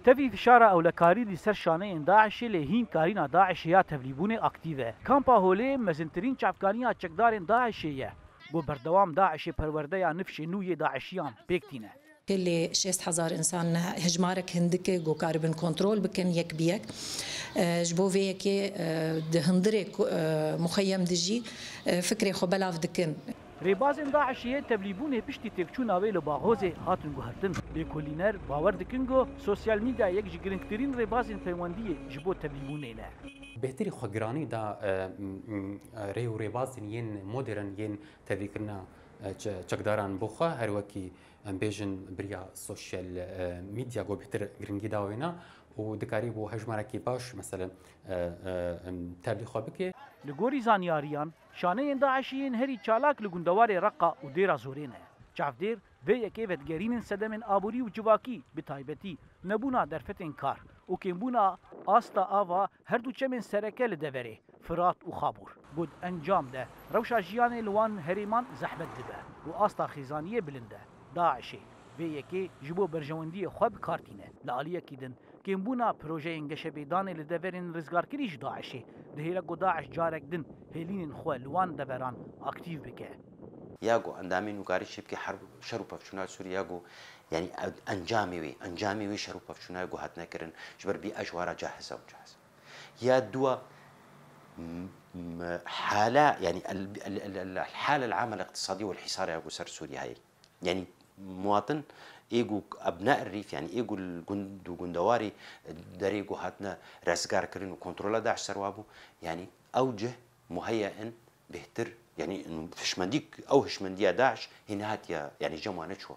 تفي فشارة أولكاري لسر شانه داعش لهين كارينا داعش يا تبليبون أكتيفه كامبا هولي مزنترين شافكانيا تشكدار داعشية بو بردوام داعش پرورده یا نفش نوی داعشیان بيكتينه كل 6000 انسان هجمارك هندك جو كاربن كنترول بكن يك بيك جبو فيك دهندري مخيم دجي فكري خو بلاف دكن ريبازن داعشيه تبليبونه پشتي تكچونا ويل باغوزه هاتن گهرتن بكولينر باور دكنگو سوشيال ميديا يك جگرنترين ريبازن پیوندي جبو تبليبونه نه بهتري خگراني دا ريو ريبازن ين مودرن ين تذكرنا چقداران بوخه هر وكي بيجن بريا سوشيال ميديا جو بهتر گرنگي داوينا ودكاري بو هجماركي باش مثلا تابلي خوبكي لگوری زانیاریان شانه داعشیین هری چالاک لگندوار رقا و دیرا زورینه چافدیر و یکی ودگرین سدمن آبوری و جواکی بتایبتی نبونا درفتن کار و کمبونا آستا آوا هر دو چمن سرکه لدوره فرات و خابور بود انجام ده روشا جیان لوان هریمان زحمت دبه و آستا خیزانیه بلنده داعشی و یکی جبو برجواندی خواب کارتینه لعالیه کیدن كيمبونا بروجي انجش بيدان لدفرين رزقار كريش داعشي دهيلا قو داعش جارك دن هيلين خوال لوان دفران اكتيف بك ياغو اندامين وقاري شبكي حرب شرو بفشنا سوريا ياغو يعني انجامي وي شرو بفشنا ياغو هاتنا كرن جبر بي اجوارا جاهزه وجاهزه يا دوا حاله يعني الحاله العامه الاقتصاديه والحصار ياغو سر سوريا هاي يعني مواطن ايجو ابناء الريف يعني ايجو الجند وجندواري دريجو هاتنا راسجار كرين وكنترولا داعش سروابو يعني اوجه مهيئ بهتر يعني فشمنديك او هشمنديه داعش هنا هات يعني جمانه شو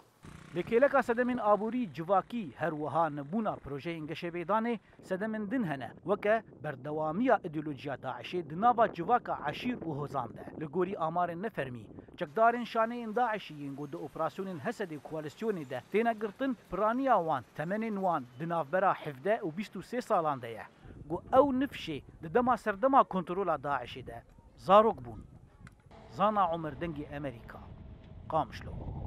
لكيلك سدمن آبوري جواكي هروها نبونا بروجي انگش بيدانه سدمن دنهنه وكا بردوامية ايديولوجيا داعشي دنابا جواكا عشير وهوزانده لغوري آمار نفرمي چکدارن شانه داعشيين قد اوپراسيون هسد كواليسيون ده تينا قرطن برانيا وان تمنين وان دنافبرا حفده و 23 سالان ده قو او نفشي دما سردما كنترولا داعشي ده زاروك بون زانا عمر دنگي امريكا قامشلو